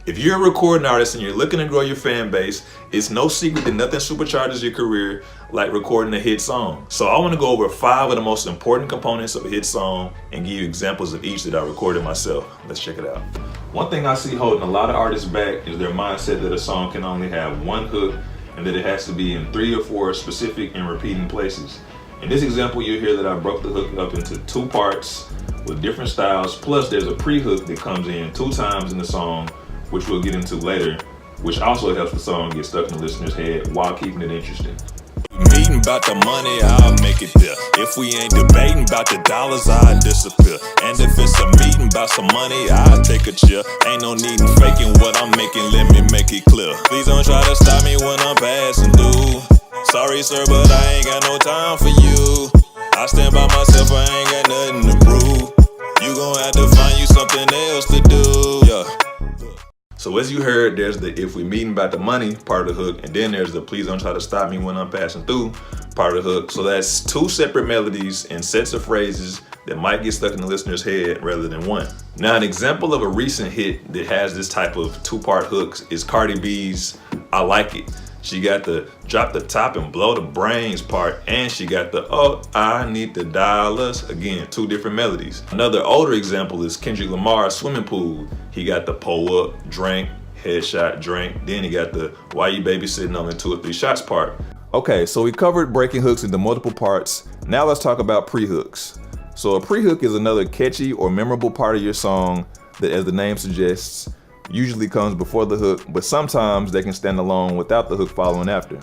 If you're a recording artist and you're looking to grow your fan base, it's no secret that nothing supercharges your career like recording a hit song. So I want to go over 5 of the most important components of a hit song and give you examples of each that I recorded myself. Let's check it out. One thing I see holding a lot of artists back is their mindset that a song can only have one hook and that it has to be in 3 or 4 specific and repeating places. In this example, you'll hear that I broke the hook up into 2 parts with different styles, plus there's a pre-hook that comes in 2 times in the song, which we'll get into later, which also helps the song get stuck in the listener's head while keeping it interesting. Meeting about the money, I'll make it there. If we ain't debating about the dollars, I'll disappear. And if it's a meeting about some money, I'll take a chill. Ain't no need in faking what I'm making, let me make it clear. Please don't try to stop me when I'm passing through. Sorry sir, but I ain't got no time for you. I stand by myself, I ain't got nothing to prove. You gon' have to find you something else to do, yeah. So as you heard, there's the if we meeting about the money part of the hook, and then there's the please don't try to stop me when I'm passing through part of the hook. So that's 2 separate melodies and sets of phrases that might get stuck in the listener's head rather than one. Now, an example of a recent hit that has this type of 2-part hooks is Cardi B's I Like It. She got the drop the top and blow the brains part, and she got the oh, I need the dollars. Again, 2 different melodies. Another older example is Kendrick Lamar's Swimming Pool. He got the pull up, drink, headshot, drink. Then he got the why you babysitting on the 2 or 3 shots part. Okay, so we covered breaking hooks into multiple parts. Now let's talk about pre-hooks. So a pre-hook is another catchy or memorable part of your song that, as the name suggests, usually comes before the hook, but sometimes they can stand alone without the hook following after.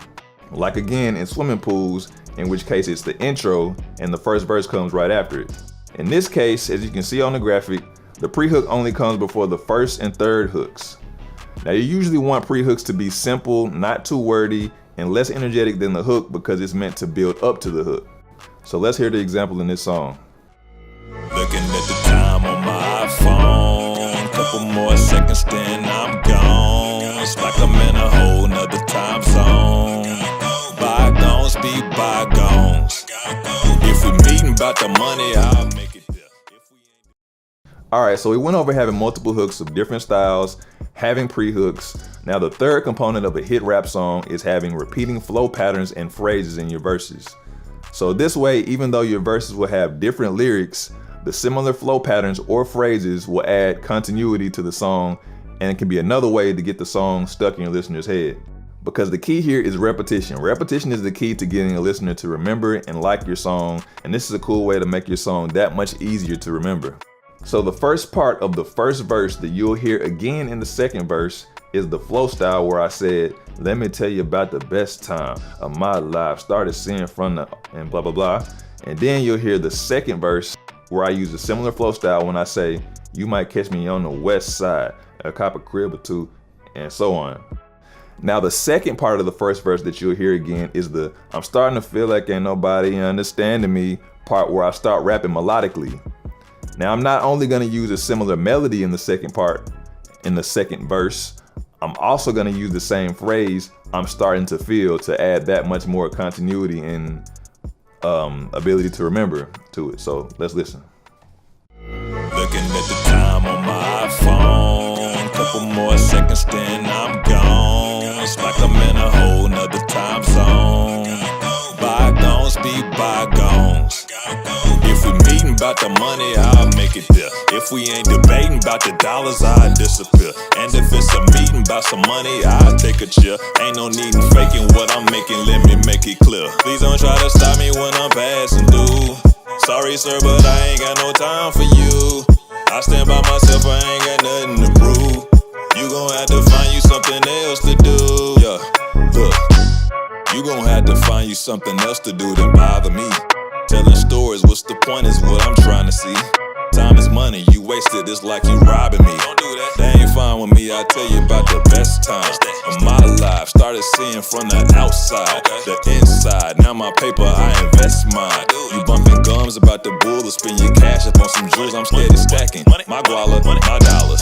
Like again in Swimming Pools, in which case it's the intro and the first verse comes right after it. In this case, as you can see on the graphic, the pre-hook only comes before the first and third hooks. Now you usually want pre-hooks to be simple, not too wordy, and less energetic than the hook because it's meant to build up to the hook. So let's hear the example in this song. Looking at the time on my iPhone, couple more seconds then I'm gone. It's like I'm in a whole nother time zone. Bygones be bygones. If we meeting about the money, I'll make it there. Alright, so we went over having multiple hooks of different styles, having pre-hooks. Now the third component of a hit rap song is having repeating flow patterns and phrases in your verses. So this way, even though your verses will have different lyrics, the similar flow patterns or phrases will add continuity to the song, and it can be another way to get the song stuck in your listener's head. Because the key here is repetition. Repetition is the key to getting a listener to remember and like your song, and this is a cool way to make your song that much easier to remember. So the first part of the first verse that you'll hear again in the second verse is the flow style where I said, let me tell you about the best time of my life, started seeing from the and blah blah blah. And then you'll hear the second verse where I use a similar flow style when I say, you might catch me on the west side, a cop a crib or 2, and so on. Now the second part of the first verse that you'll hear again is the I'm starting to feel like ain't nobody understanding me part where I start rapping melodically. Now I'm not only gonna use a similar melody in the second part, in the second verse, I'm also gonna use the same phrase, I'm starting to feel, to add that much more continuity and ability to remember to it. So let's listen. Looking at the time on my iPhone, couple more seconds then I'm gone. It's like I'm in a whole nother time zone. Bygones be bygones. If we meeting about the money, I'll make it there. If we ain't debating about the dollars, I'll disappear. And if it's a meeting about some money, I'll take a chill. Ain't no need in faking what I'm making, let me make it clear. Please don't try to stop me when I'm passing through. Sorry sir, but I ain't got no time for you. I stand by myself, I ain't got nothing to prove. You gon' have to find you something else to do. Yeah, look, you gon' have to find you something else to do than bother me. Telling stories, what's the point is what I'm trying to see. Time is money, you wasted, it's like you robbing me. Don't do that. They ain't fine with me, I tell you about the best times of my life. Started seeing from the outside, the inside. Now my paper, I invest mine. You bumping gums about the bull, or spend your cash up on some jewels. I'm steady stacking my guala, my dollars.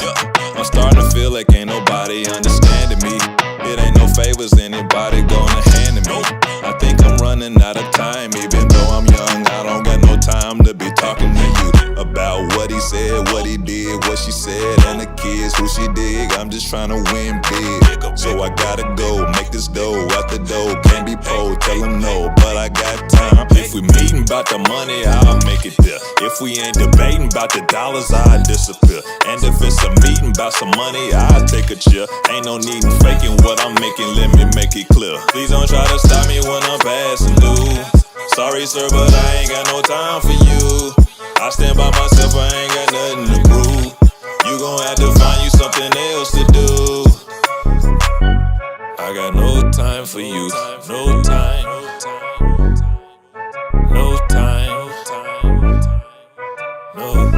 I'm starting to feel like ain't nobody understanding me. It ain't no favors anybody gonna hand to me. I think I'm running out of time, even though I'm young. I don't got no time to be talking to you about what he said, what he did, what she said, and the kids is who she dig. I'm just trying to win big. So I gotta go, make this dough out the dough. Can't be poor, tell them no, but I got time. If we meeting about the money, I'll make it there. If we ain't debating about the dollars, I'll disappear. And if it's a meeting about some money, I'll take a chill. Ain't no need in faking what I'm making, let me make it clear. Please don't try to stop me when I'm passing through. Sorry sir, but I ain't got no time for you. I stand by myself, I ain't got nothing to prove. You gon' have to find you something else to do. I got no time for you, no time, no time, no.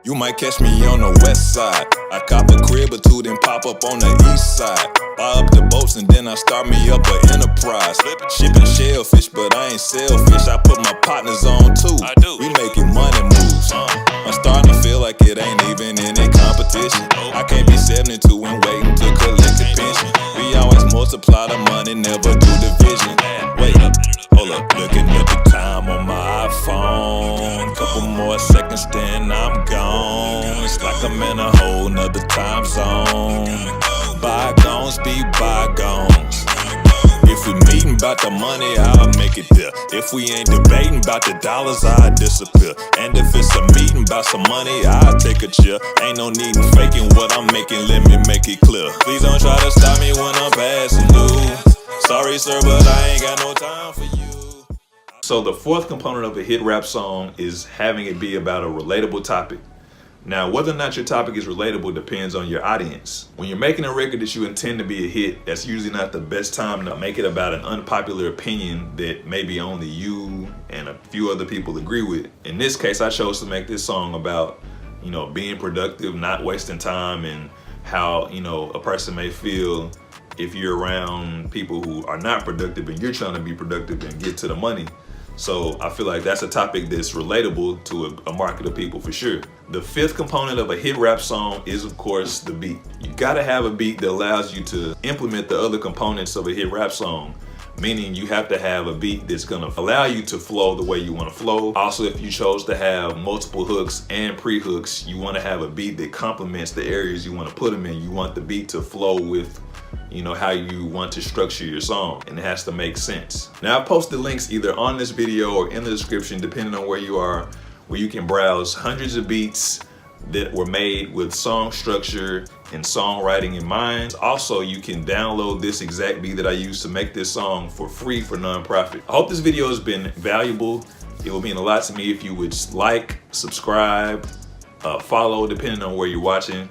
You might catch me on the west side. I cop a crib or two, then pop up on the east side. Buy up the boats and then I start me up an enterprise. Shipping shellfish, but I ain't selfish. I put my partners on too. We making money moves. I'm starting to feel like it ain't even any competition. I can't be 72 and waiting to collect a pension. We always multiply the money, never do division. Wait up, hold up, looking at the time on my iPhone. Couple more seconds, then I'm gone. It's like I'm in a whole nother time zone. Bygones be bygones. If we meeting about the money, I'll make it there. If we ain't debating about the dollars, I'll disappear. And if it's a meeting about some money, I'll take a chill. Ain't no need in faking what I'm making, let me make it clear. Please don't try to stop me when I'm passing through. Sorry sir, but I ain't got no time for you. So the fourth component of a hit rap song is having it be about a relatable topic. Now, whether or not your topic is relatable depends on your audience. When you're making a record that you intend to be a hit, that's usually not the best time to make it about an unpopular opinion that maybe only you and a few other people agree with. In this case, I chose to make this song about, being productive, not wasting time, and how, a person may feel if you're around people who are not productive and you're trying to be productive and get to the money. So I feel like that's a topic that's relatable to a market of people for sure. The fifth component of a hit rap song is, of course, the beat. You gotta have a beat that allows you to implement the other components of a hit rap song. Meaning you have to have a beat that's gonna allow you to flow the way you wanna flow. Also, if you chose to have multiple hooks and pre-hooks, you wanna have a beat that complements the areas you wanna put them in. You want the beat to flow with how you want to structure your song, and it has to make sense. Now, I've posted links either on this video or in the description, depending on where you are, where you can browse hundreds of beats that were made with song structure and songwriting in mind. Also, you can download this exact beat that I used to make this song for free for nonprofit. I hope this video has been valuable. It would mean a lot to me if you would like, subscribe, follow, depending on where you're watching.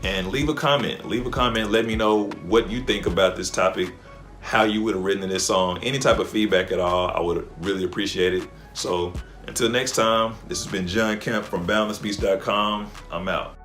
And leave a comment, let me know what you think about this topic, how you would have written this song, any type of feedback at all, I would really appreciate it. So until next time, this has been John Kemp from BoundlessBeats.com. I'm out.